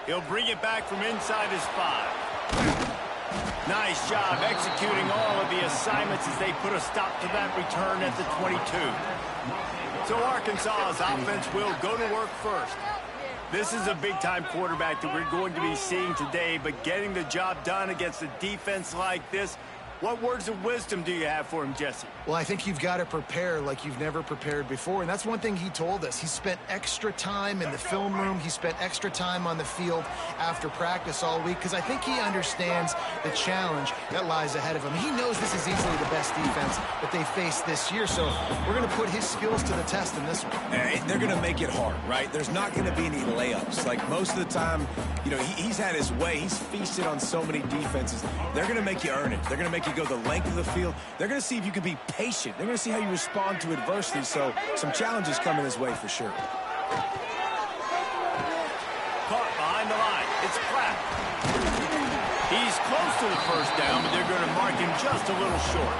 He'll bring it back from inside his 5. Nice job executing all of the assignments as they put a stop to that return at the 22. So Arkansas's offense will go to work first. This is a big-time quarterback that we're going to be seeing today, but getting the job done against a defense like this, what words of wisdom do you have for him, Jesse? Well, I think you've got to prepare like you've never prepared before, and that's one thing he told us. He spent extra time in the film room. He spent extra time on the field after practice all week because I think he understands the challenge that lies ahead of him. He knows this is easily the best defense that they face this year, so we're going to put his skills to the test in this one. They're going to make it hard, right? There's not going to be any layups. Like most of the time, you know, he's had his way. He's feasted on so many defenses. They're going to make you earn it. They're going to make you go the length of the field. They're going to see if you can be patient. They're going to see how you respond to adversity. So some challenges coming his way for sure. Caught behind the line. It's Pratt. He's close to the first down, but they're going to mark him just a little short.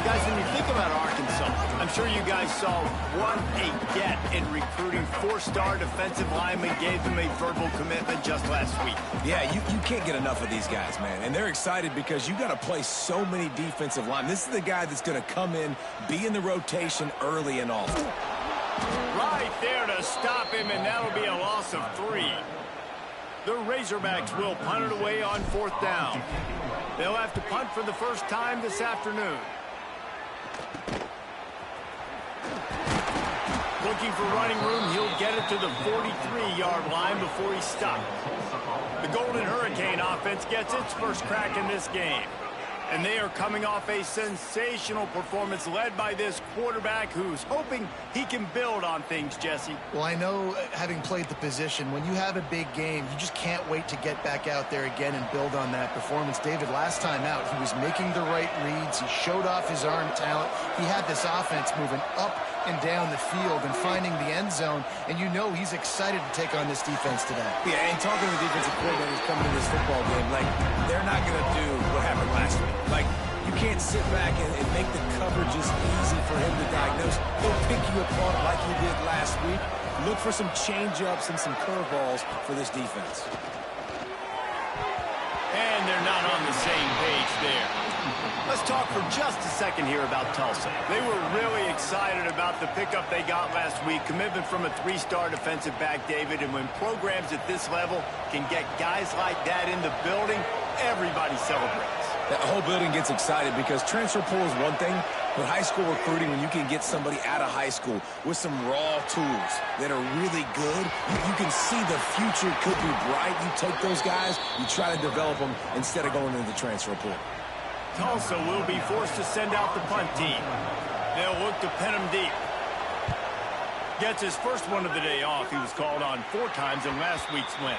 Guys, when you think about Arkansas, I'm sure you guys saw what a get in recruiting. 4-star defensive linemen gave them a verbal commitment just last week. Yeah, you can't get enough of these guys, man. And they're excited because you got to play so many defensive linemen. This is the guy that's going to come in, be in the rotation early and often. Right there to stop him, and that'll be a loss of 3. The Razorbacks will punt it away on 4th down. They'll have to punt for the first time this afternoon. Looking for running room, he'll get it to the 43-yard line before he's stopped. The Golden Hurricane offense gets its first crack in this game. And they are coming off a sensational performance led by this quarterback who's hoping he can build on things, Jesse. Well, I know, having played the position, when you have a big game, you just can't wait to get back out there again and build on that performance. David, last time out, he was making the right reads. He showed off his arm talent. He had this offense moving up and down the field and finding the end zone, and you know he's excited to take on this defense today. Yeah, and talking to the defensive coordinators coming to this football game, like, they're not going to do what happened last week. Like, you can't sit back and make the coverages easy for him to diagnose. He'll pick you apart like he did last week. Look for some change-ups and some curveballs for this defense. And they're not on the same page there. Let's talk for just a second here about Tulsa. They were really excited about the pickup they got last week. Commitment from a 3-star defensive back, David. And when programs at this level can get guys like that in the building, everybody celebrates. That whole building gets excited because transfer portal is one thing, but high school recruiting, when you can get somebody out of high school with some raw tools that are really good, you can see the future could be bright. You take those guys, you try to develop them instead of going into the transfer portal. Tulsa will be forced to send out the punt team. They'll look to pin him deep. Gets his first one of the day off. He was called on 4 times in last week's win.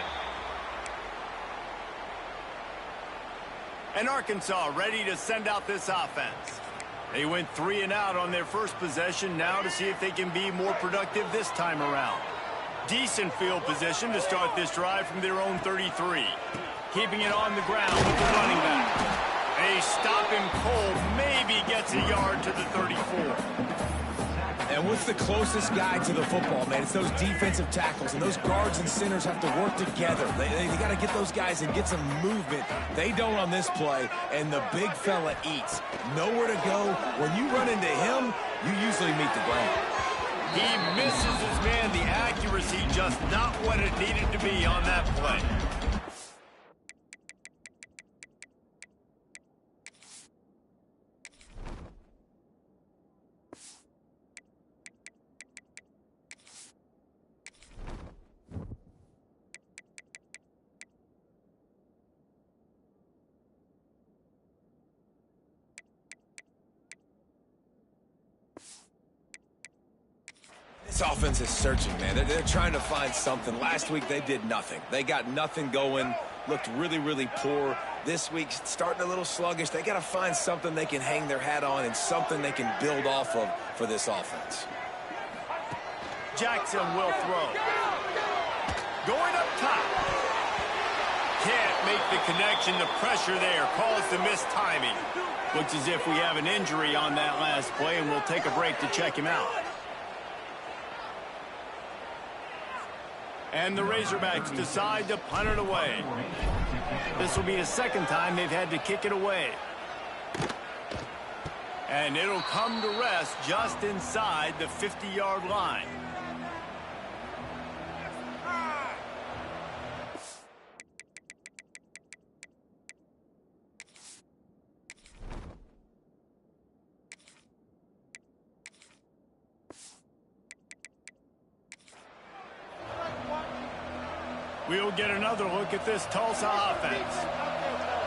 And Arkansas ready to send out this offense. They went 3 and out on their first possession, now to see if they can be more productive this time around. Decent field position to start this drive from their own 33. Keeping it on the ground with the running back. They stop him cold, maybe gets a yard to the 34. And what's the closest guy to the football, man? It's those defensive tackles, and those guards and centers have to work together. They got to get those guys and get some movement. They don't on this play, and the big fella eats. Nowhere to go. When you run into him, you usually meet the ground. He misses his man. The accuracy just not what it needed to be on that play. This offense is searching, man. They're trying to find something. Last week, they did nothing. They got nothing going, looked really, really poor. This week, starting a little sluggish. They got to find something they can hang their hat on and something they can build off of for this offense. Jackson will throw. Going up top. Can't make the connection. The pressure there caused the missed timing. Looks as if we have an injury on that last play, and we'll take a break to check him out. And the Razorbacks decide to punt it away. This will be the second time they've had to kick it away. And it'll come to rest just inside the 50-yard line. We'll get another look at this Tulsa offense.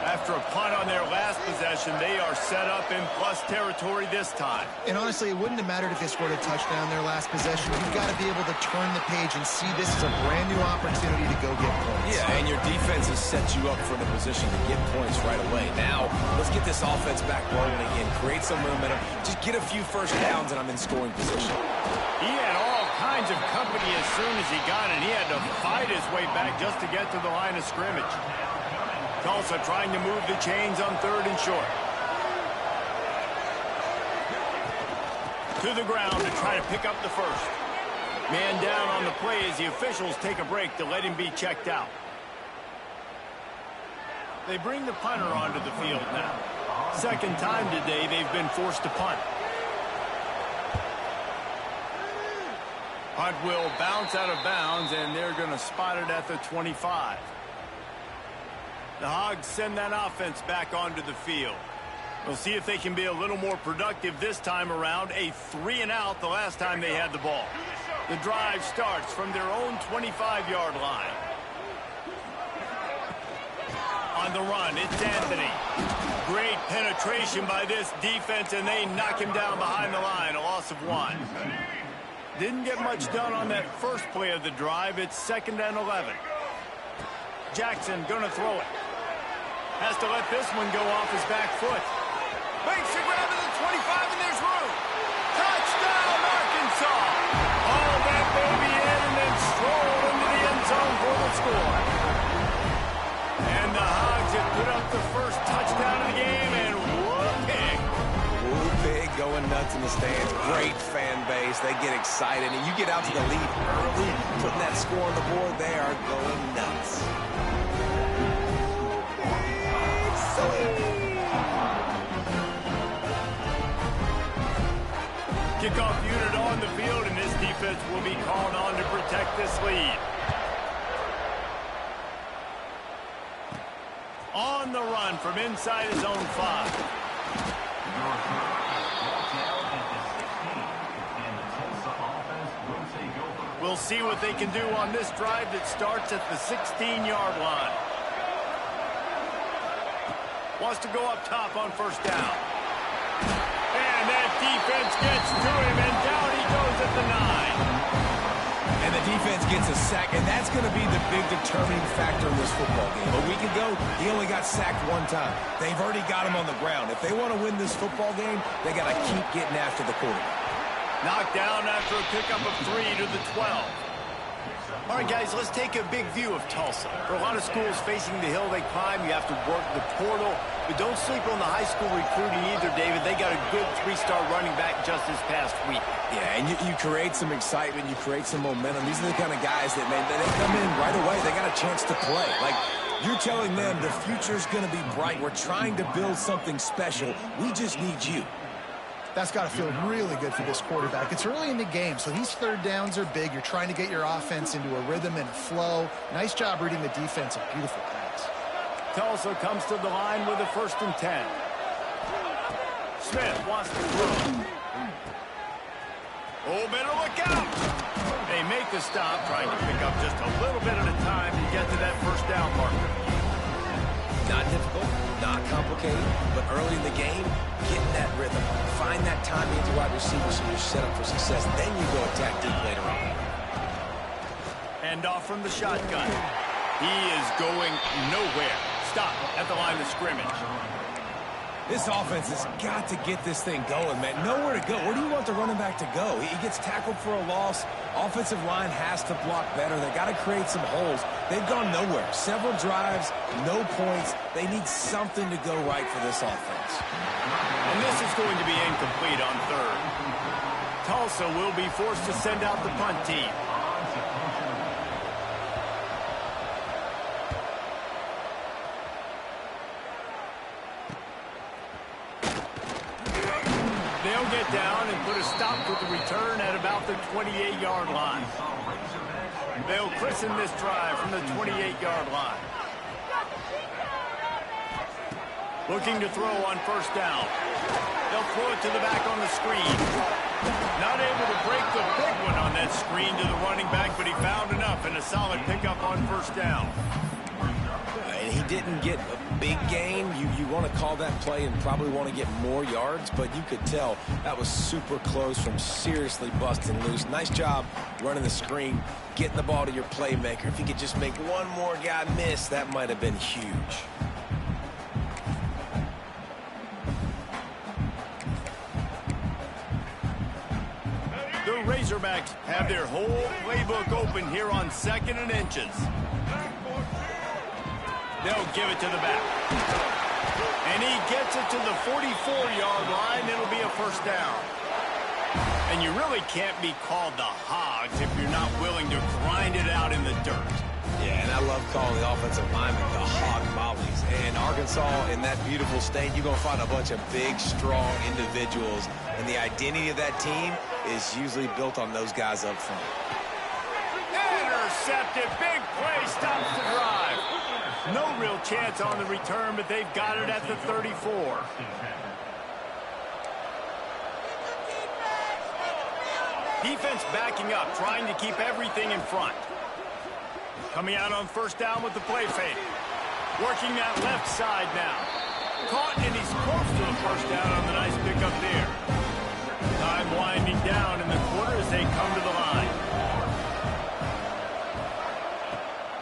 After a punt on their last possession, they are set up in plus territory this time. And honestly, it wouldn't have mattered if they scored a touchdown their last possession. You've got to be able to turn the page and see this is a brand new opportunity to go get points. Yeah, and your defense has set you up for the position to get points right away. Now, let's get this offense back rolling again, create some momentum, just get a few first downs, and I'm in scoring position. He had all kinds of company as soon as he got it. He had to fight his way back just to get to the line of scrimmage. Tulsa trying to move the chains on 3rd and short. To the ground to try to pick up the first. Man down on the play as the officials take a break to let him be checked out. They bring the punter onto the field now. Second time today they've been forced to punt. Punt will bounce out of bounds, and they're going to spot it at the 25. The Hogs send that offense back onto the field. We'll see if they can be a little more productive this time around. A 3-and-out the last time they had the ball. The drive starts from their own 25-yard line. On the run, it's Anthony. Great penetration by this defense, and they knock him down behind the line. A loss of 1. Didn't get much done on that first play of the drive. It's 2nd and 11. Jackson gonna throw it. Has to let this one go off his back foot. Makes the grab to the 25, and there's room. Touchdown, Arkansas. All that baby in and then stroll into the end zone for the score. And the Hogs have put up the first touchdown of the game, and whoop-pig. Whoop-pig going nuts in the stands. Great fan base. They get excited, and you get out to the lead early, putting that score on the board. They are going nuts. Kickoff unit on the field, and this defense will be called on to protect this lead. On the run from inside his own 5. We'll see what they can do on this drive that starts at the 16-yard line. Wants to go up top on first down. And that defense gets to him, and down he goes at the 9. And the defense gets a sack, and that's going to be the big determining factor in this football game. A week ago, he only got sacked 1 time. They've already got him on the ground. If they want to win this football game, they got to keep getting after the quarterback. Knocked down after a pickup of 3 to the 12. All right, guys, let's take a big view of Tulsa. For a lot of schools facing the hill they climb, you have to work the portal. But don't sleep on the high school recruiting either, David. They got a good 3-star running back just this past week. Yeah, and you create some excitement. You create some momentum. These are the kind of guys that, man, they come in right away. They got a chance to play. Like, you're telling them the future's going to be bright. We're trying to build something special. We just need you. That's got to feel really good for this quarterback. It's early in the game, so these 3rd downs are big. You're trying to get your offense into a rhythm and a flow. Nice job reading the defense. A beautiful pass. Tulsa comes to the line with a 1st and 10. Smith wants to throw. Oh, better look out. They make the stop, trying to pick up just a little bit at a time to get to that first down marker. Not difficult, not complicated, but early in the game, getting that rhythm. Find that timing to wide receivers so you're set up for success. Then you go attack deep later on. Hand off from the shotgun. He is going nowhere. Stop at the line of scrimmage. This offense has got to get this thing going, man. Nowhere to go. Where do you want the running back to go? He gets tackled for a loss. Offensive line has to block better. They got to create some holes. They've gone nowhere. Several drives, no points. They need something to go right for this offense. And this is going to be incomplete on 3rd. Tulsa will be forced to send out the punt team. it down and put a stop to the return at about the 28-yard line. They'll christen this drive from the 28-yard line. Looking to throw on first down. They'll throw it to the back on the screen. Not able to break the big one on that screen to the running back, but he found enough and a solid pickup on first down. And he didn't get a big gain. You want to call that play and probably want to get more yards, but you could tell that was super close from seriously busting loose. Nice job running the screen, getting the ball to your playmaker. If he could just make one more guy miss, that might have been huge. The Razorbacks have their whole playbook open here on 2nd and inches. They'll give it to the back. And he gets it to the 44-yard line. It'll be a first down. And you really can't be called the Hogs if you're not willing to grind it out in the dirt. Yeah, and I love calling the offensive linemen the hog mollies. And Arkansas, in that beautiful state, you're going to find a bunch of big, strong individuals. And the identity of that team is usually built on those guys up front. Intercepted. Big play. Stops the drive. No real chance on the return, but they've got it at the 34. Defense backing up, trying to keep everything in front. Coming out on first down with the play fake. Working that left side now. Caught, and he's close to the first down on the nice pickup there. Time winding down in the quarter as they come to the line.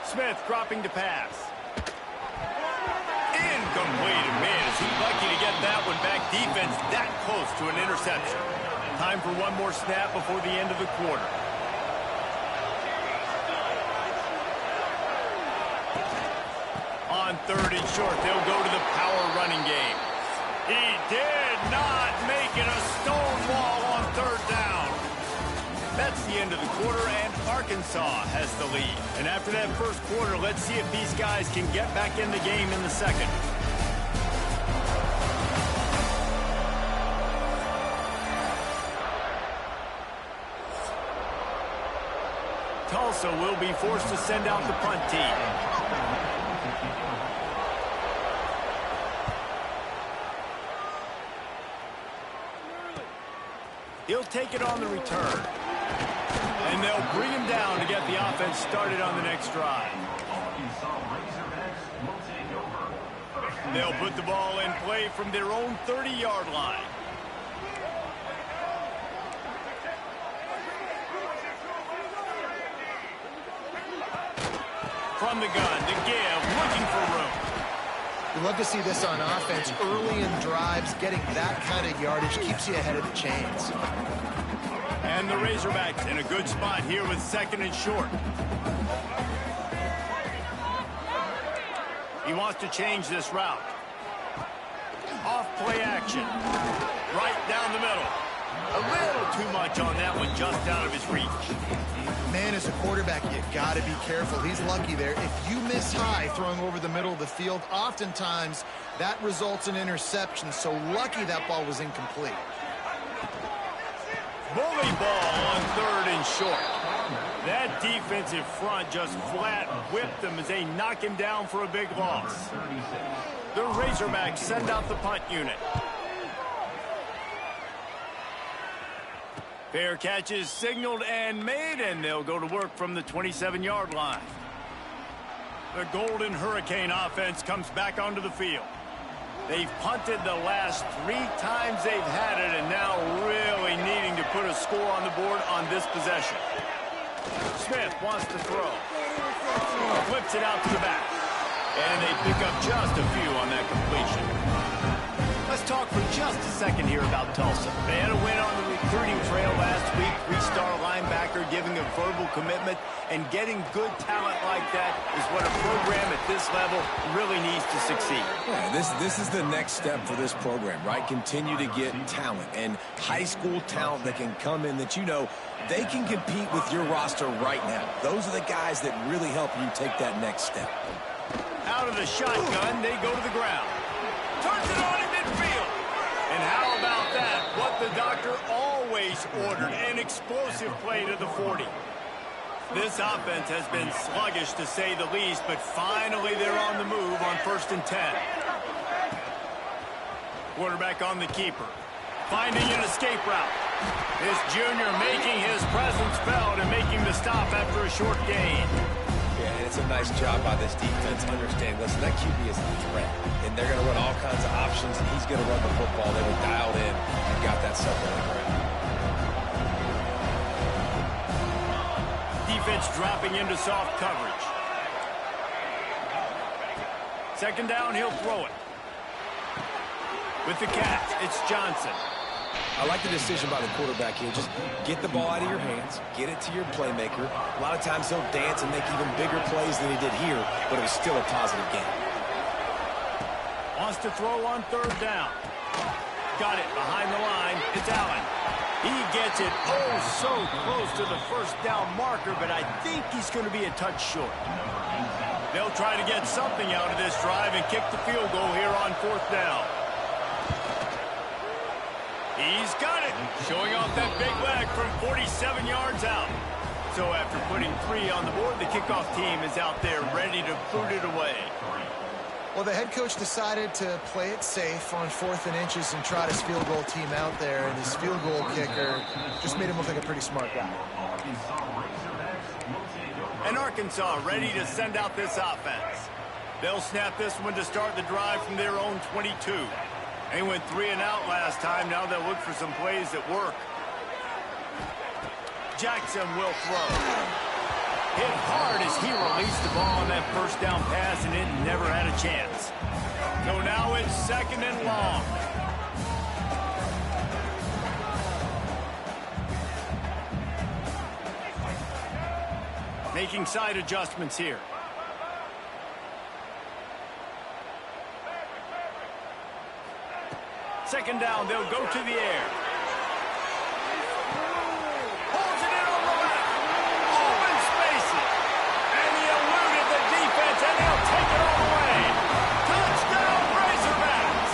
Smith dropping to pass. Incomplete. Man, is he lucky to get that one back. Defense that close to an interception. Time for one more snap before the end of the quarter. On 3rd and short, they'll go to the power running game. He did not make it a stone wall on 3rd down. That's the end of the quarter, and Arkansas has the lead. And after that first quarter, let's see if these guys can get back in the game in the second. Tulsa will be forced to send out the punt team. He'll take it on the return. And they'll bring him down to get the offense started on the next drive. They'll put the ball in play from their own 30-yard line. From the gun to give, looking for room. You love to see this on offense. Early in drives, getting that kind of yardage keeps you ahead of the chains. And the Razorbacks in a good spot here with 2nd and short. He wants to change this route. Off play action. Right down the middle. A little too much on that one, just out of his reach. Man, as a quarterback, you got to be careful. He's lucky there. If you miss high throwing over the middle of the field, oftentimes that results in interception. So lucky that ball was incomplete. Bully ball on 3rd and short. That defensive front just flat whipped them as they knock him down for a big loss. The Razorbacks send out the punt unit. Fair catch is signaled and made, and they'll go to work from the 27-yard line. The Golden Hurricane offense comes back onto the field. They've punted the last 3 times they've had it, and now really needing to put a score on the board on this possession. Smith wants to throw. Flips it out to the back. And they pick up just a few on that completion. Let's talk for just a second here about Tulsa. They had a win on the recruiting trail last week. 3-star linebacker giving a verbal commitment, and getting good talent like that is what a program at this level really needs to succeed. Yeah, this is the next step for this program, right? Continue to get talent and high school talent that can come in that they can compete with your roster right now. Those are the guys that really help you take that next step. Out of the shotgun, they go to the ground. Turns it on in midfield. And how about that? What the doctor always ordered an explosive play to the 40. This offense has been sluggish, to say the least, but finally they're on the move on 1st and 10. Quarterback on the keeper, finding an escape route. This junior making his presence felt and making the stop after a short gain. Yeah, and it's a nice job by this defense understanding, listen, that QB is a threat, and they're going to run all kinds of options, and he's going to run the football. They were dialed in and got that stuff on the ground. Defense dropping into soft coverage. 2nd down, he'll throw it. With the catch, it's Johnson. I like the decision by the quarterback here. Just get the ball out of your hands, get it to your playmaker. A lot of times he'll dance and make even bigger plays than he did here, but it was still a positive game. Wants to throw on 3rd down. Got it behind the line. It's Allen. He gets it so close to the 1st down marker, but I think he's going to be a touch short. They'll try to get something out of this drive and kick the field goal here on 4th down. He's got it, showing off that big leg from 47 yards out. So after putting 3 on the board, the kickoff team is out there ready to boot it away. Well, the head coach decided to play it safe on 4th and inches and trot his field goal team out there, and his field goal kicker just made him look like a pretty smart guy. And Arkansas ready to send out this offense. They'll snap this one to start the drive from their own 22. They went 3 and out last time. Now they'll look for some plays that work. Jackson will throw. Hit hard as he released the ball on that 1st down pass, and it never had a chance. So now it's 2nd and long. Making side adjustments here. 2nd down, they'll go to the air. Holds it in on the left. Open spaces. And he eluded the defense, and he'll take it all the way. Touchdown, Razorbacks.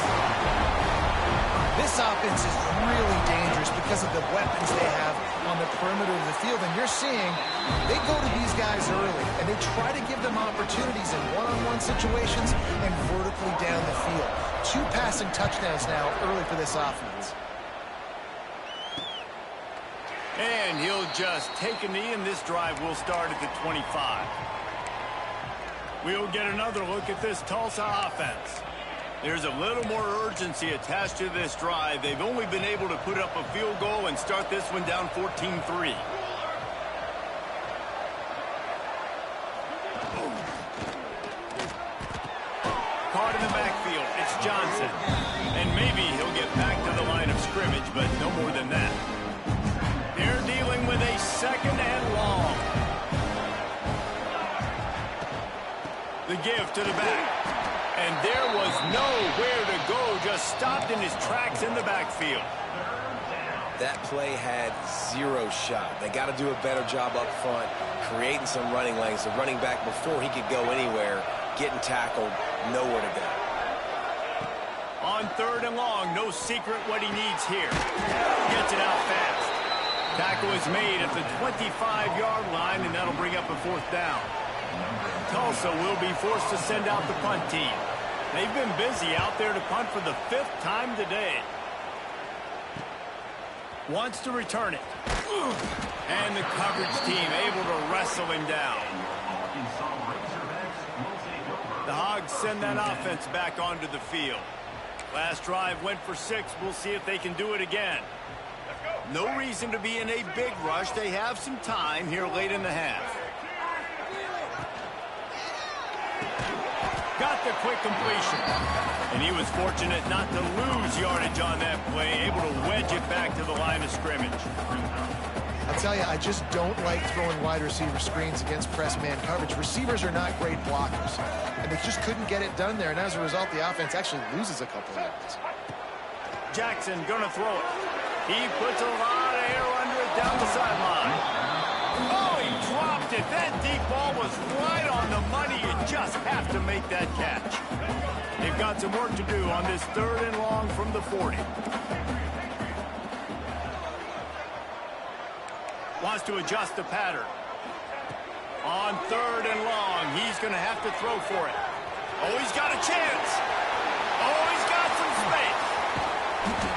This offense is really dangerous because of the weapons they have on the perimeter of the field. And you're seeing they go to these guys early, and they try to give them opportunities in one-on-one situations and vertically down the field. 2 passing touchdowns now early for this offense. And he'll just take a knee, and this drive will start at the 25. We'll get another look at this Tulsa offense. There's a little more urgency attached to this drive. They've only been able to put up a field goal and start this one down 14-3. Caught in the backfield, it's Johnson. And maybe he'll get back to the line of scrimmage, but no more than that. They're dealing with a 2nd and long. The give to the back. And there was nowhere to go, just stopped in his tracks in the backfield. That play had 0 shot. They got to do a better job up front, creating some running lanes. The running back, before he could go anywhere, getting tackled, nowhere to go. On 3rd and long, no secret what he needs here. Gets it out fast. Tackle is made at the 25-yard line, and that'll bring up a 4th down. Tulsa will be forced to send out the punt team. They've been busy out there to punt for the 5th time today. Wants to return it. And the coverage team able to wrestle him down. The Hogs send that offense back onto the field. Last drive went for 6. We'll see if they can do it again. No reason to be in a big rush. They have some time here late in the half. Got the quick completion. And he was fortunate not to lose yardage on that play, able to wedge it back to the line of scrimmage. I'll tell you, I just don't like throwing wide receiver screens against press man coverage. Receivers are not great blockers, and they just couldn't get it done there. And as a result, the offense actually loses a couple of yards. Jackson gonna throw it. He puts a lot of air under it down the sideline. Oh, he dropped it. That deep ball was right on the money. You just have to make that catch. They've got some work to do on this 3rd and long from the 40. has to adjust the pattern. On 3rd and long, he's going to have to throw for it. Oh, he's got a chance. Oh, he's got some space.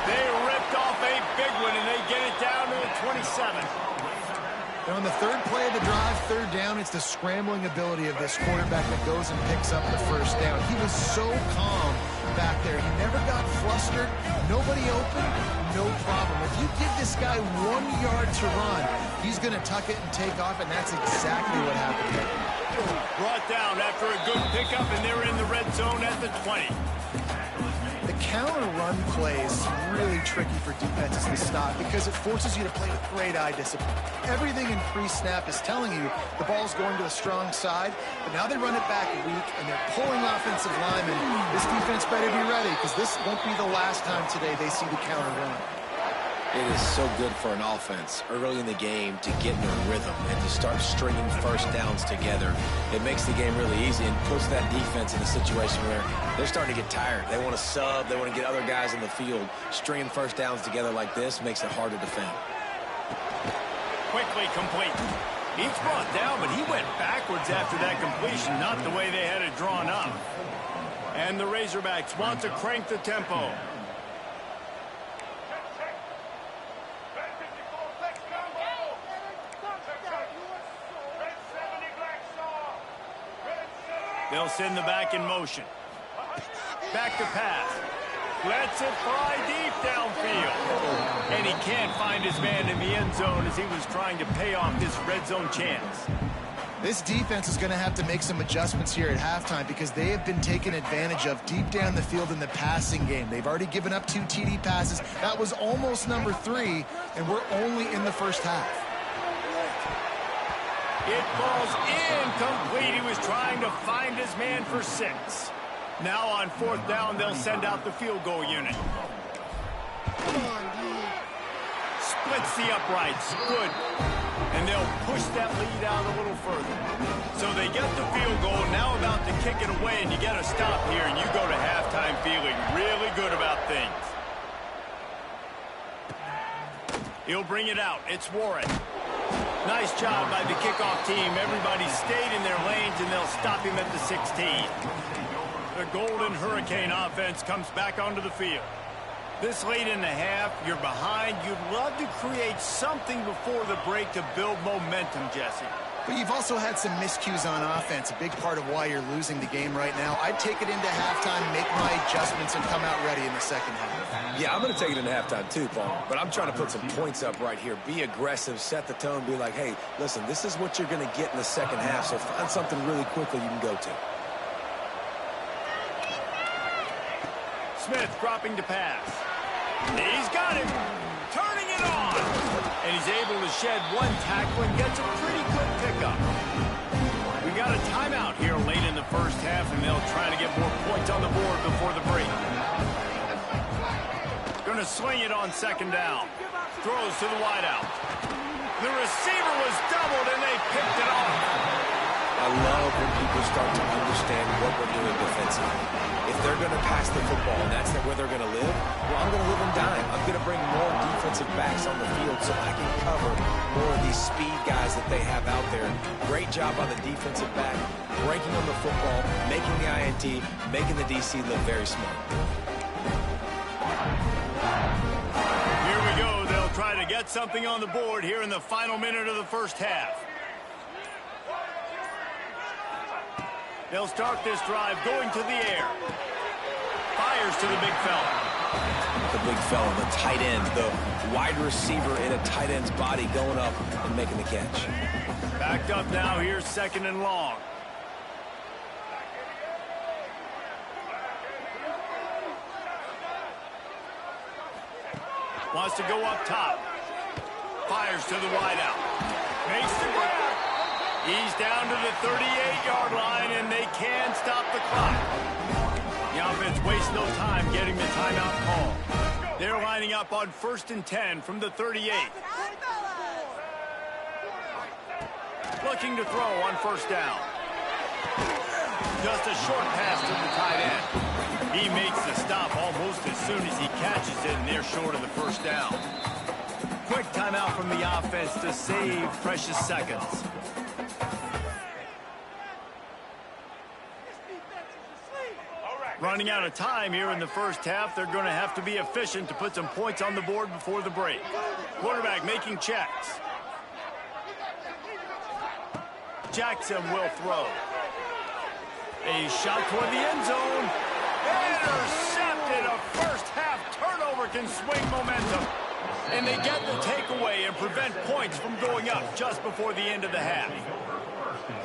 They ripped off a big one, and they get it down to the 27. And on the 3rd play of the drive, 3rd down, it's the scrambling ability of this quarterback that goes and picks up the 1st down. He was so calm back there. He never got flustered. Nobody open, no problem. If you give this guy 1 yard to run, he's going to tuck it and take off, and that's exactly what happened here. Brought down after a good pickup, and they're in the red zone at the 20. The counter run play is really tricky for defenses to stop because it forces you to play with great eye discipline. Everything in pre-snap is telling you the ball's going to the strong side, but now they run it back weak, and they're pulling offensive linemen. This defense better be ready because this won't be the last time today they see the counter run. It is so good for an offense early in the game to get in a rhythm and to start stringing 1st downs together. It makes the game really easy and puts that defense in a situation where they're starting to get tired. They want to sub. They want to get other guys in the field. Stringing 1st downs together like this makes it hard to defend. Quickly complete. He's brought down, but he went backwards after that completion, not the way they had it drawn up. And the Razorbacks want to crank the tempo. They'll send the back in motion. Back to pass. Lets it fly deep downfield. And he can't find his man in the end zone as he was trying to pay off this red zone chance. This defense is going to have to make some adjustments here at halftime because they have been taken advantage of deep down the field in the passing game. They've already given up 2 TD passes. That was almost number 3, and we're only in the 1st half. It falls incomplete. He was trying to find his man for 6. Now on 4th down, they'll send out the field goal unit. Come on, dude. Splits the uprights. Good. And they'll push that lead out a little further. So they get the field goal, now about to kick it away, and you get a stop here, and you go to halftime feeling really good about things. He'll bring it out. It's Warren. Nice job by the kickoff team. Everybody stayed in their lanes, and they'll stop him at the 16. The Golden Hurricane offense comes back onto the field. This late in the half, you're behind. You'd love to create something before the break to build momentum, Jesse. But you've also had some miscues on offense, a big part of why you're losing the game right now. I'd take it into halftime, make my adjustments, and come out ready in the 2nd half. Yeah, I'm going to take it into halftime too, Paul. But I'm trying to put some points up right here. Be aggressive, set the tone, be like, hey, listen, this is what you're going to get in the 2nd half, so find something really quickly you can go to. Smith dropping to pass. He's got him. Turning it on. And he's able to shed 1 tackle and gets a pretty good pickup. We got a timeout here late in the 1st half, and they'll try to get more points on the board before the break. Going to swing it on 2nd down. Throws to the wideout. The receiver was doubled, and they picked it off. I love when people start to understand what we're doing defensively. If they're going to pass the football and that's where they're going to live, well, I'm going to live and dime. I'm going to bring more defensive backs on the field so I can cover more of these speed guys that they have out there. Great job by the defensive back, breaking on the football, making the INT, making the DC look very smart. Here we go. They'll try to get something on the board here in the final minute of the 1st half. They'll start this drive going to the air. Fires to the big fella. The big fella, the tight end, the wide receiver in a tight end's body going up and making the catch. Backed up now. Here's 2nd and long. Wants to go up top. Fires to the wideout. Makes the grab. He's down to the 38-yard line, and they can stop the clock. The offense wastes no time getting the timeout call. They're lining up on 1st and 10 from the 38. Looking to throw on 1st down. Just a short pass to the tight end. He makes the stop almost as soon as he catches it, and they're short of the 1st down. quick timeout from the offense to save precious seconds. Running out of time here in the first half. They're going to have to be efficient to put some points on the board before the break. Quarterback making checks. Jackson will throw. A shot toward the end zone. Intercepted. A first half turnover can swing momentum. And they get the takeaway and prevent points from going up just before the end of the half.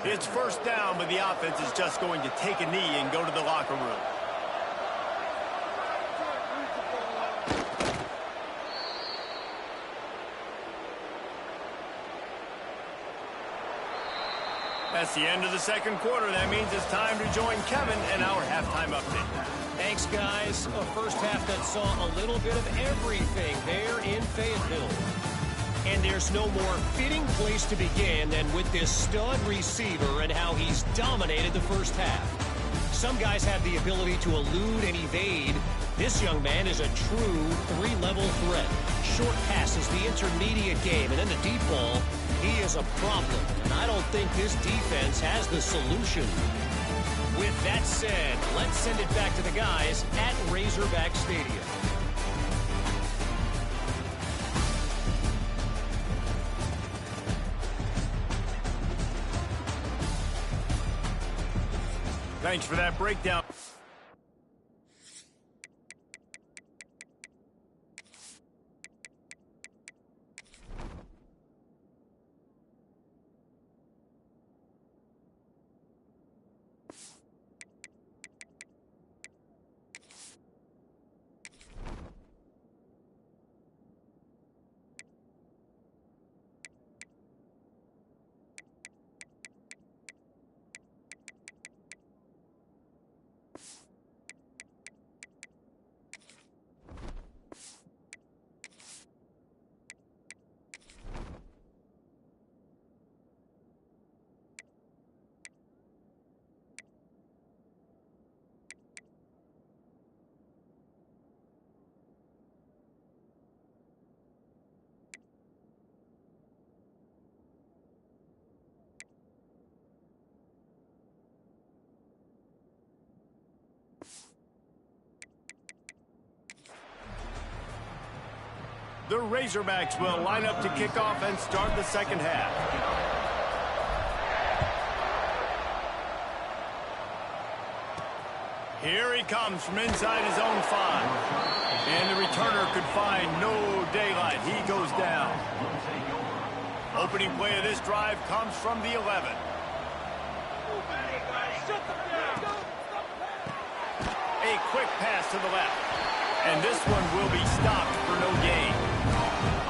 It's first down, but the offense is just going to take a knee and go to the locker room. That's the end of the second quarter. That means it's time to join Kevin and our halftime update. Thanks, guys. A first half that saw a little bit of everything there in Fayetteville. And there's no more fitting place to begin than with this stud receiver and how he's dominated the first half. Some guys have the ability to elude and evade. This young man is a true three-level threat. Short passes, the intermediate game, and then the deep ball. He is a problem, and I don't think this defense has the solution. With that said, let's send it back to the guys at Razorback Stadium. Thanks for that breakdown. The Razorbacks will line up to kick off and start the second half. Here he comes from inside his own 5. And the returner could find no daylight. He goes down. Opening play of this drive comes from the 11. A quick pass to the left. And this one will be stopped for no gain.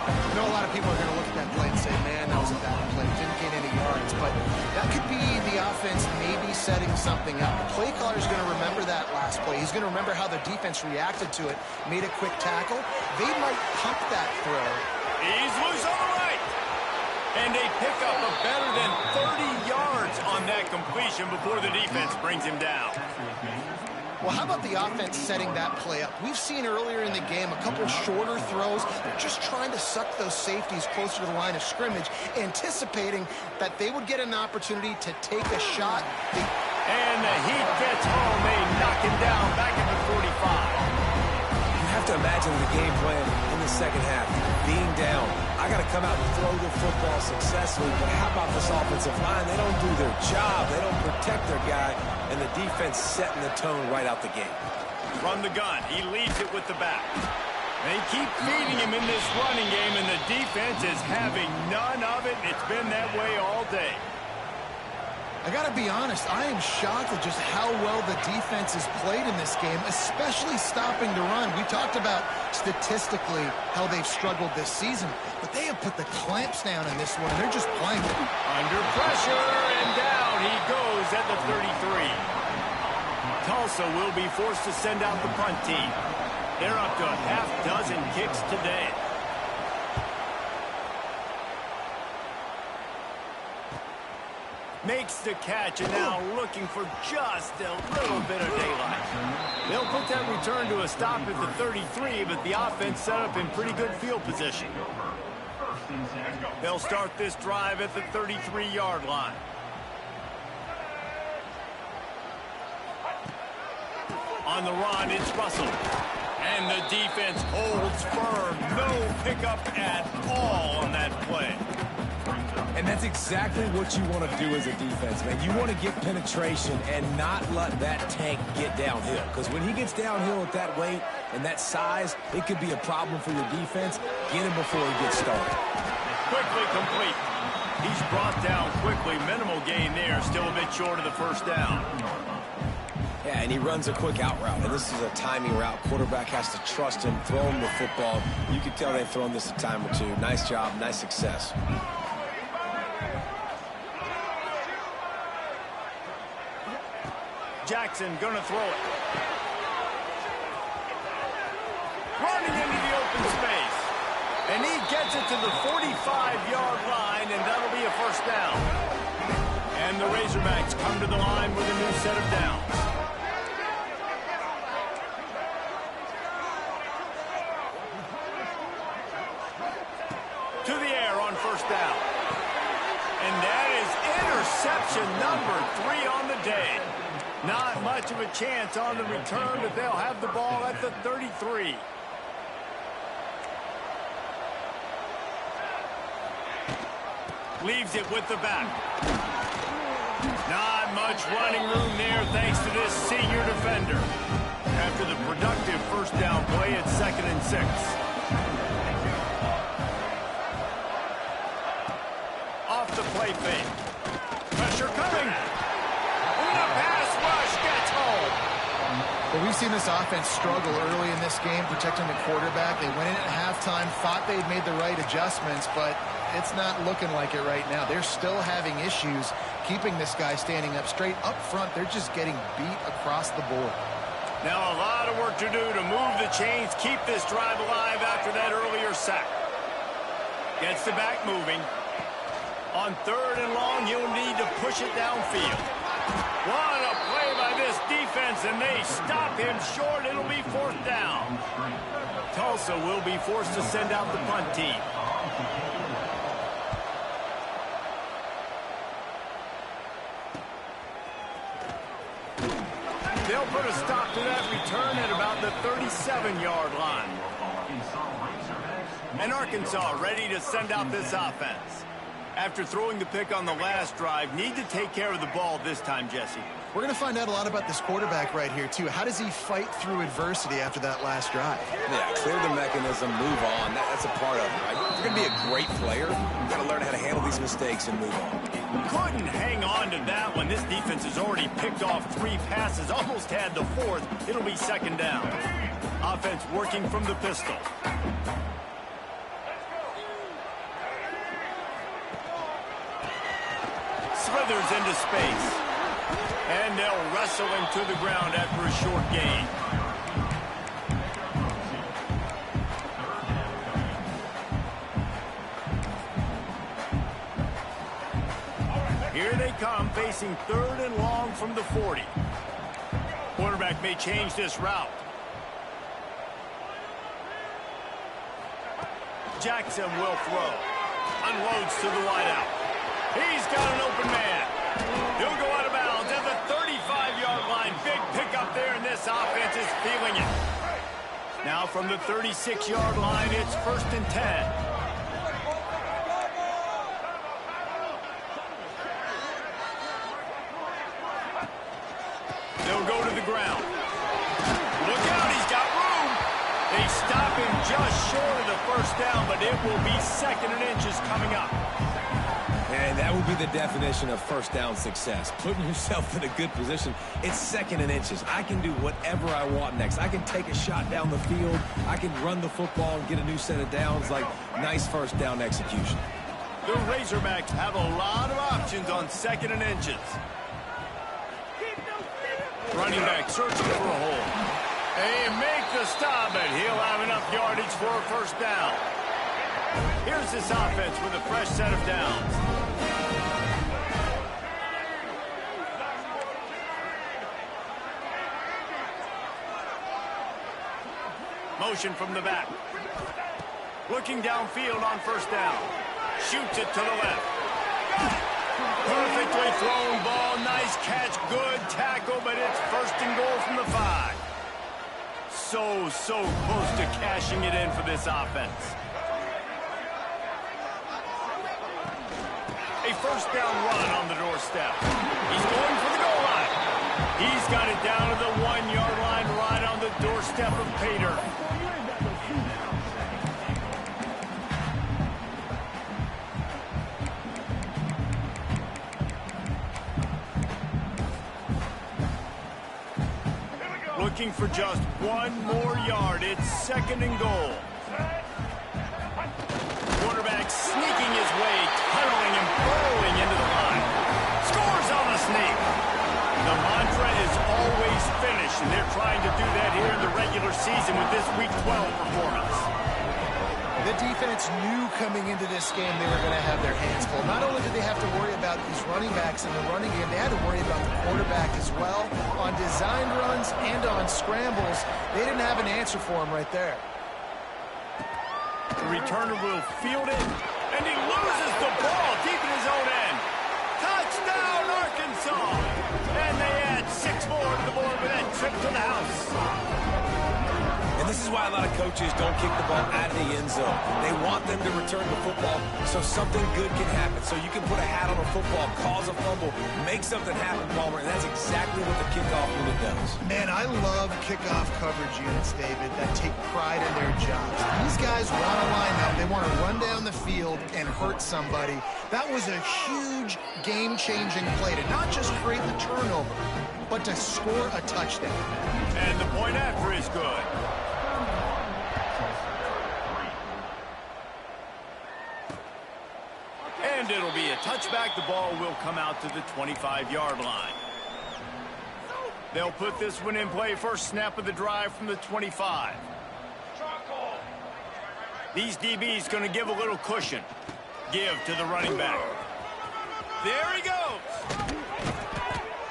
I know a lot of people are going to look at that play and say, man, that was a bad play. Didn't gain any yards. But that could be the offense maybe setting something up. The play caller is going to remember that last play. He's going to remember how the defense reacted to it, made a quick tackle. They might pump that throw. He's loose on the right. And they pick up a better than 30 yards on that completion before the defense brings him down. Well, how about the offense setting that play up? We've seen earlier in the game a couple shorter throws. They're just trying to suck those safeties closer to the line of scrimmage, anticipating that they would get an opportunity to take a shot. And the Heat gets home. They knock him down back at the 45. You have to imagine the game plan in the second half. Being down, I got to come out and throw the football successfully, but how about this offensive line? They don't do their job. They don't protect their guy, and the defense setting the tone right out the gate. From the gun, he leads it with the back. They keep feeding him in this running game, and the defense is having none of it. It's been that way all day. I got to be honest, I am shocked at just how well the defense has played in this game, especially stopping the run. We talked about statistically how they've struggled this season, but they have put the clamps down in this one, and they're just playing under pressure, and down he goes at the 33. Tulsa will be forced to send out the punt team. They're up to a half dozen kicks today. Makes the catch, and now looking for just a little bit of daylight. They'll put that return to a stop at the 33, but the offense set up in pretty good field position. They'll start this drive at the 33-yard line. On the run, it's Russell. And the defense holds firm. No pickup at all on that play. And that's exactly what you want to do as a defense, man. You want to get penetration and not let that tank get downhill. Because when he gets downhill at that weight and that size, it could be a problem for your defense. Get him before he gets started. Quickly complete. He's brought down quickly. Minimal gain there. Still a bit short of the first down. Yeah, and he runs a quick out route, and this is a timing route. Quarterback has to trust him, throw him the football. You can tell they've thrown this a time or two. Nice job, nice success. Jackson gonna throw it. Running into the open space. And he gets it to the 45-yard line, and that'll be a first down. And the Razorbacks come to the line with a new set of downs. To the air on first down. And that is interception number 3 on the day. Not much of a chance on the return, but they'll have the ball at the 33. Leaves it with the back. Not much running room there thanks to this senior defender. After the productive first down play, it's 2nd and 6. Off the play fake. Pressure coming. And the pass rush gets home. Well, we've seen this offense struggle early in this game, protecting the quarterback. They went in at halftime, thought they'd made the right adjustments, but it's not looking like it right now. They're still having issues keeping this guy standing up straight. Up front, they're just getting beat across the board. Now a lot of work to do to move the chains, keep this drive alive after that earlier sack. Gets the back moving. On 3rd and long, he'll need to push it downfield. What a play by this defense, and they stop him short. It'll be 4th down. Tulsa will be forced to send out the punt team. They'll put a stop to that return at about the 37-yard line. And Arkansas ready to send out this offense. After throwing the pick on the last drive, need to take care of the ball this time, Jesse. We're going to find out a lot about this quarterback right here, too. How does he fight through adversity after that last drive? Yeah, clear the mechanism, move on. That's a part of it, right? If you're going to be a great player, you've got to learn how to handle these mistakes and move on. Couldn't hang on to that one. This defense has already picked off 3 passes, almost had the 4th. It'll be 2nd down. Offense working from the pistol. Slithers into space. And they'll wrestle him to the ground after a short gain. Here they come, facing 3rd and long from the 40. Quarterback may change this route. Jackson will throw. Unloads to the wideout. He's got an open man. He'll go out of bounds at the 35-yard line. Big pickup there, and this offense is feeling it. Now from the 36-yard line, it's 1st and 10. They'll go to the ground. Look out, he's got room. They stop him just short of the first down, but it will be 2nd and inches coming up. And that would be the definition of first down success. Putting yourself in a good position. It's 2nd and inches. I can do whatever I want next. I can take a shot down the field. I can run the football and get a new set of downs. Like, nice first down execution. The Razorbacks have a lot of options on 2nd and inches. Running back searching for a hole. They make the stop, and he'll have enough yardage for a first down. Here's this offense with a fresh set of downs. Motion from the back. Looking downfield on first down. Shoots it to the left. Perfectly thrown ball. Nice catch. Good tackle, but it's first and goal from the 5. So close to cashing it in for this offense. A first down run on the doorstep. He's going for the goal line. He's got it down to the 1-yard line right on the doorstep of Pater. Looking for just 1 more yard. It's second and goal. Quarterback sneaking his way, tunneling and burrowing into the line. Scores on a sneak. The mantra is always finish, and they're trying to do that here in the regular season with this Week 12 performance. The defense knew coming into this game they were going to have their hands full. Not only did they have to worry about these running backs in the running game, they had to worry about the quarterback as well. On designed runs and on scrambles, they didn't have an answer for him right there. The returner will field it, and he loses the ball deep in his own end. Touchdown, Arkansas! And they add 6 more to the board with that trip to the house. And this is why a lot of coaches don't kick the ball out of the end zone. They want them to return the football so something good can happen. So you can put a hat on a football, cause a fumble, make something happen, Palmer, and that's exactly what the kickoff unit does. Man, I love kickoff coverage units, David, that take pride in their jobs. These guys want to line up. They want to run down the field and hurt somebody. That was a huge game-changing play to not just create the turnover, but to score a touchdown. And the point after is good. And it'll be a touchback. The ball will come out to the 25-yard line. They'll put this one in play. First snap of the drive from the 25. These DBs going to give a little cushion. Give to the running back. There he goes.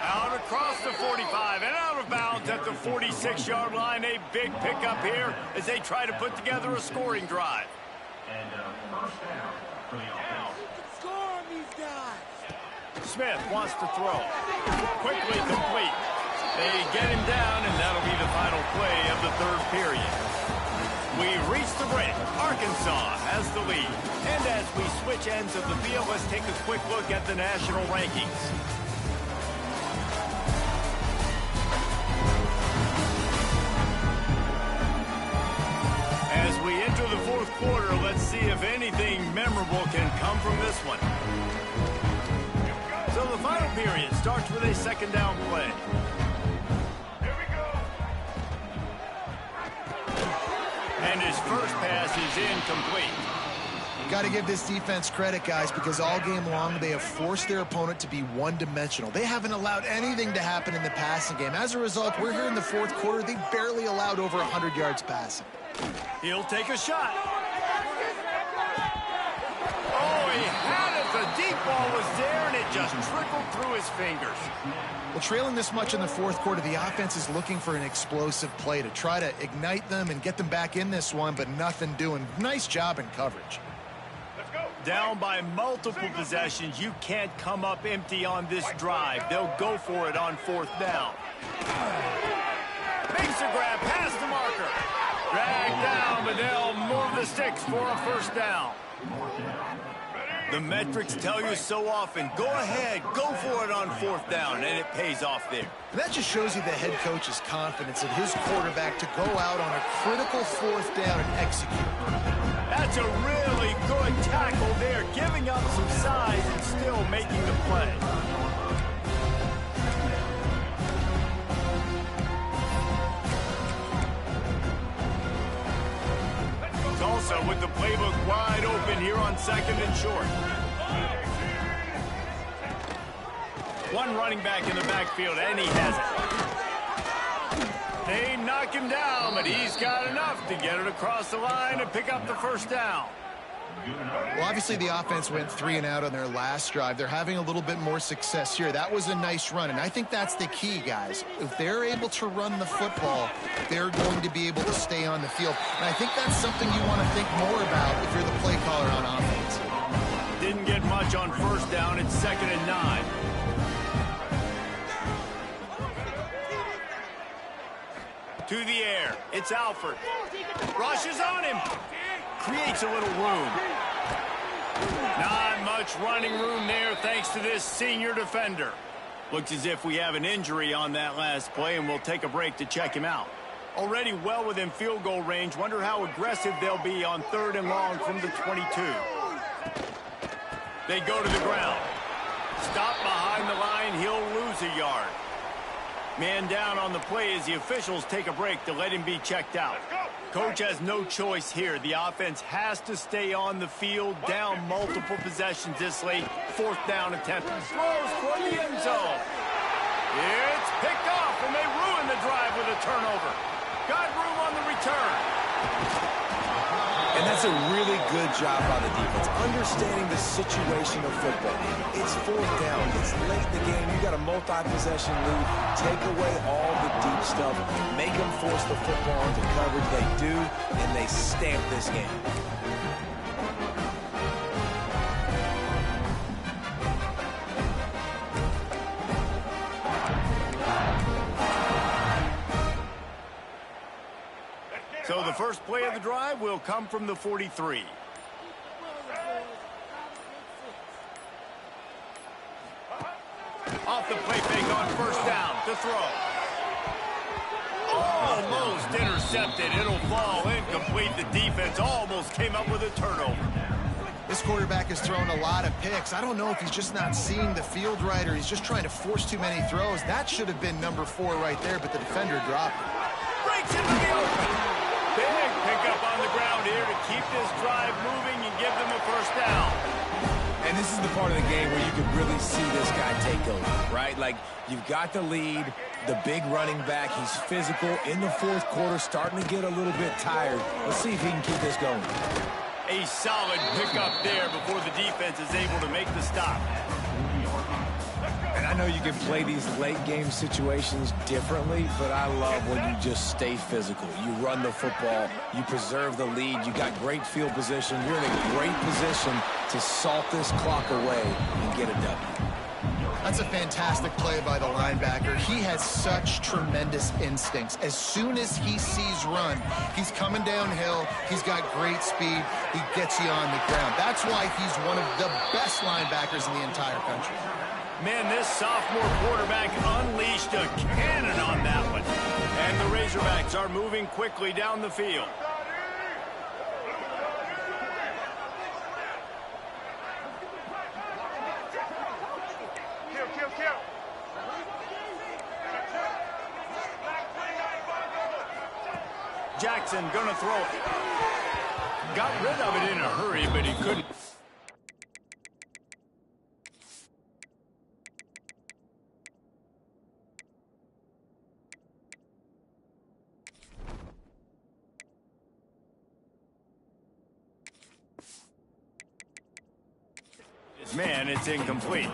Out across the 45 and out of bounds at the 46-yard line. A big pickup here as they try to put together a scoring drive. And first down for the offense. Score on these guys. Smith wants to throw. Quickly complete. They get him down, and that'll be the final play of the 3rd period. We reach the break. Arkansas has the lead. And as we switch ends of the field, let's take a quick look at the national rankings. As we enter the 4th quarter, let's see if anything memorable can come from this one. So the final period starts with a 2nd down play. And his first pass is incomplete. Got to give this defense credit, guys, because all game long they have forced their opponent to be one-dimensional. They haven't allowed anything to happen in the passing game. As a result, we're here in the 4th quarter. They barely allowed over 100 yards passing. He'll take a shot. Oh, he had it. The deep ball was there, and it just trickled through his fingers. Well, trailing this much in the 4th quarter, the offense is looking for an explosive play to try to ignite them and get them back in this one, but nothing doing. Nice job in coverage. Down by multiple possessions, you can't come up empty on this drive. They'll go for it on 4th down. Makes a grab past the marker. Dragged down, but they'll move the sticks for a first down. The metrics tell you so often, go ahead, go for it on 4th down, and it pays off there. And that just shows you the head coach's confidence in his quarterback to go out on a critical 4th down and execute. That's a really good tackle there, giving up some size and still making the play. Tulsa with the playbook wide open here on 2nd and short. One running back in the backfield, and he has it. They knock him down, but he's got enough to get it across the line and pick up the first down. Well, obviously the offense went 3 and out on their last drive. They're having a little bit more success here. That was a nice run, and I think that's the key, guys. If they're able to run the football, they're going to be able to stay on the field. And I think that's something you want to think more about if you're the play caller on offense. Didn't get much on first down. It's 2nd and 9. To the air. It's Alford. Rushes on him. Creates a little room. Not much running room there thanks to this senior defender. Looks as if we have an injury on that last play, and we'll take a break to check him out. Already well within field goal range. Wonder how aggressive they'll be on 3rd and long from the 22. They go to the ground. Stop behind the line. He'll lose a yard. Man down on the play as the officials take a break to let him be checked out. Coach has no choice here. The offense has to stay on the field, down multiple possessions this late. 4th down attempt. Throws for the end zone. It's picked off, and they ruin the drive with a turnover. Got room on the return. And that's a really good job by the defense, understanding the situation of football. It's 4th down. It's late in the game. You got a multi-possession lead. Take away all the deep stuff. Make them force the football into coverage. They do, and they stamp this game. So the first play of the drive will come from the 43. Off the play fake on 1st down to throw. Almost intercepted. It'll fall incomplete. The defense almost came up with a turnover. This quarterback has thrown a lot of picks. I don't know if he's just not seeing the field right or he's just trying to force too many throws. That should have been number 4 right there, but the defender dropped it. Breaks into the open. Big pickup on the ground here to keep this drive moving and give them a 1st down. And this is the part of the game where you can really see this guy take over, right? Like, you've got the lead, the big running back. He's physical in the 4th quarter, starting to get a little bit tired. Let's see if he can keep this going. A solid pickup there before the defense is able to make the stop. And I know you can play these late game situations differently, but I love when you just stay physical. You run the football, you preserve the lead, you got great field position. You're in a great position to salt this clock away and get a W. That's a fantastic play by the linebacker. He has such tremendous instincts. As soon as he sees run, he's coming downhill. He's got great speed. He gets you on the ground. That's why he's one of the best linebackers in the entire country. Man, this sophomore quarterback unleashed a cannon on that one. And the Razorbacks are moving quickly down the field. Jackson gonna throw it. Got rid of it in a hurry, but he couldn't. Man, it's incomplete.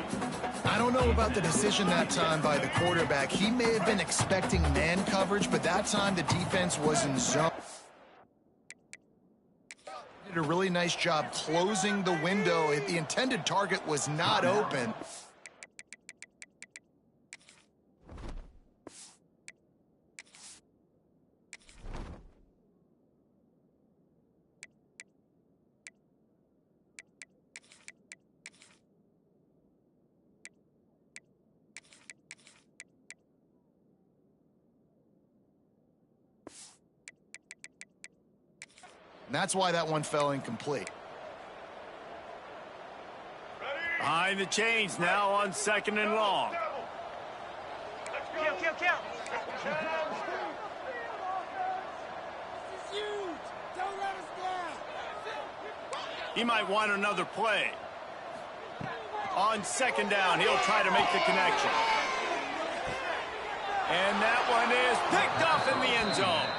I don't know about the decision that time by the quarterback. He may have been expecting man coverage, but that time the defense was in zone. Did a really nice job closing the window. The intended target was not open. And that's why that one fell incomplete. Behind the chains now on 2nd and long. Kill. This is huge. Don't let us down. He might want another play. On 2nd down, he'll try to make the connection. And that one is picked off in the end zone.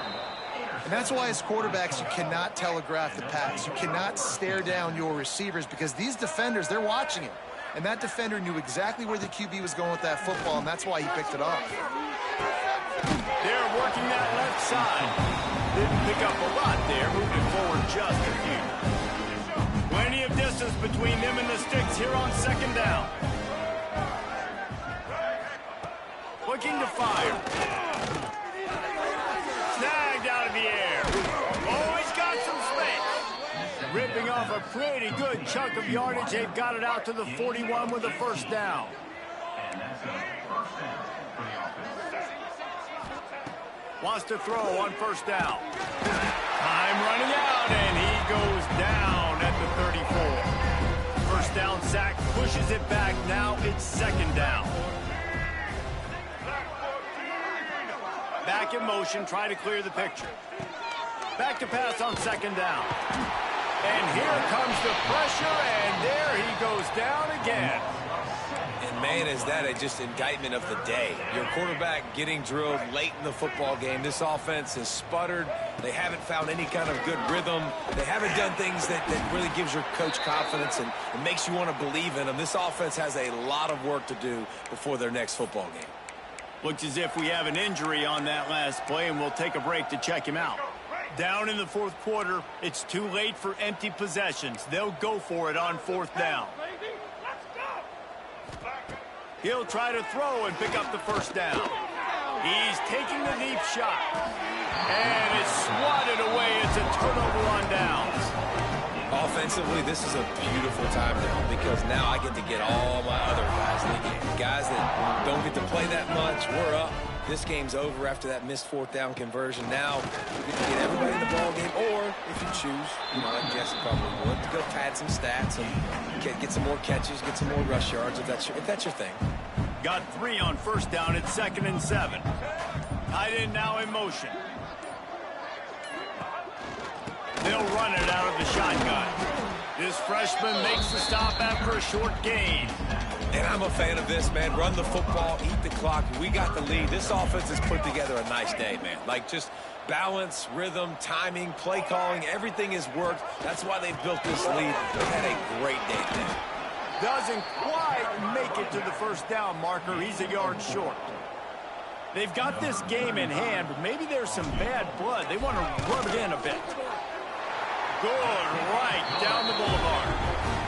And that's why as quarterbacks, you cannot telegraph the pass. You cannot stare down your receivers because these defenders, they're watching it. And that defender knew exactly where the QB was going with that football, and that's why he picked it off. They're working that left side. Didn't pick up a lot there, moving forward just a few. Plenty of distance between them and the sticks here on second down. Looking to fire. Snagged out of the air. Oh, he's got some space. Ripping off a pretty good chunk of yardage. They've got it out to the 41 with a first down. Wants to throw on first down. Time running out, and he goes down at the 34. First down sack, pushes it back. Now it's second down. Back in motion, try to clear the picture. Back to pass on second down. And here comes the pressure, and there he goes down again. And, man, is that just indictment of the day. Your quarterback getting drilled late in the football game. This offense has sputtered. They haven't found any kind of good rhythm. They haven't done things that really gives your coach confidence and makes you want to believe in them. This offense has a lot of work to do before their next football game. Looks as if we have an injury on that last play, and we'll take a break to check him out. Down in the fourth quarter, it's too late for empty possessions. They'll go for it on fourth down. He'll try to throw and pick up the first down. He's taking the deep shot. And it's swatted away. It's a turnover on downs. Offensively, this is a beautiful time now because now I get to get all my other guys in the game. Guys that don't get to play that much, we're up. This game's over after that missed fourth down conversion. Now you get to get everybody in the ball game, or if you choose, like Jesse probably would, to go pad some stats and get some more catches, get some more rush yards if that's your thing. Got 3 on first down. It's 2nd and 7. Tight end now in motion. They'll run it out of the shotgun. This freshman makes the stop after a short gain. And I'm a fan of this, man. Run the football, eat the clock. We got the lead. This offense has put together a nice day, man. Like just balance, rhythm, timing, play calling, everything has worked. That's why they've built this lead. They've had a great day today. Doesn't quite make it to the first down marker. He's a yard short. They've got this game in hand, but maybe there's some bad blood. They want to rub it in a bit. Good right down the boulevard.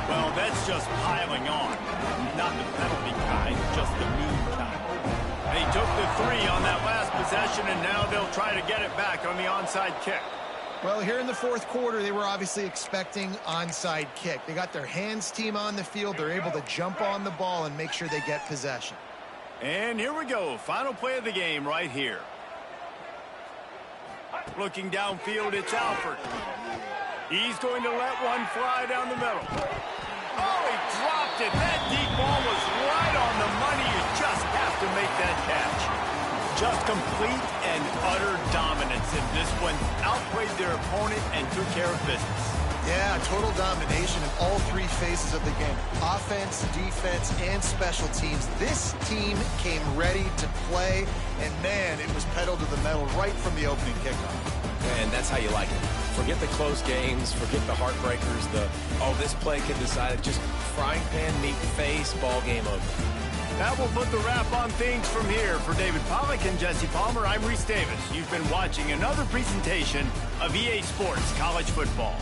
Well, that's just piling on. Not the penalty kind, just the mean kind. They took the 3 on that last possession, and now they'll try to get it back on the onside kick. Well, here in the fourth quarter, they were obviously expecting onside kick. They got their hands team on the field. They're able to jump on the ball and make sure they get possession. And here we go. Final play of the game right here. Looking downfield, it's Alford. He's going to let one fly down the middle. Oh, he dropped it. That deep ball was right on the money. You just have to make that catch. Just complete and utter dominance in this one. Outplayed their opponent and took care of business. Yeah, total domination in all 3 phases of the game. Offense, defense, and special teams. This team came ready to play, and man, it was pedal to the metal right from the opening kickoff. And that's how you like it. Forget the close games, forget the heartbreakers, this play can decide it. Just frying pan, meet face, ball game over. That will put the wrap on things from here. For David Pollack and Jesse Palmer, I'm Reese Davis. You've been watching another presentation of EA Sports College Football.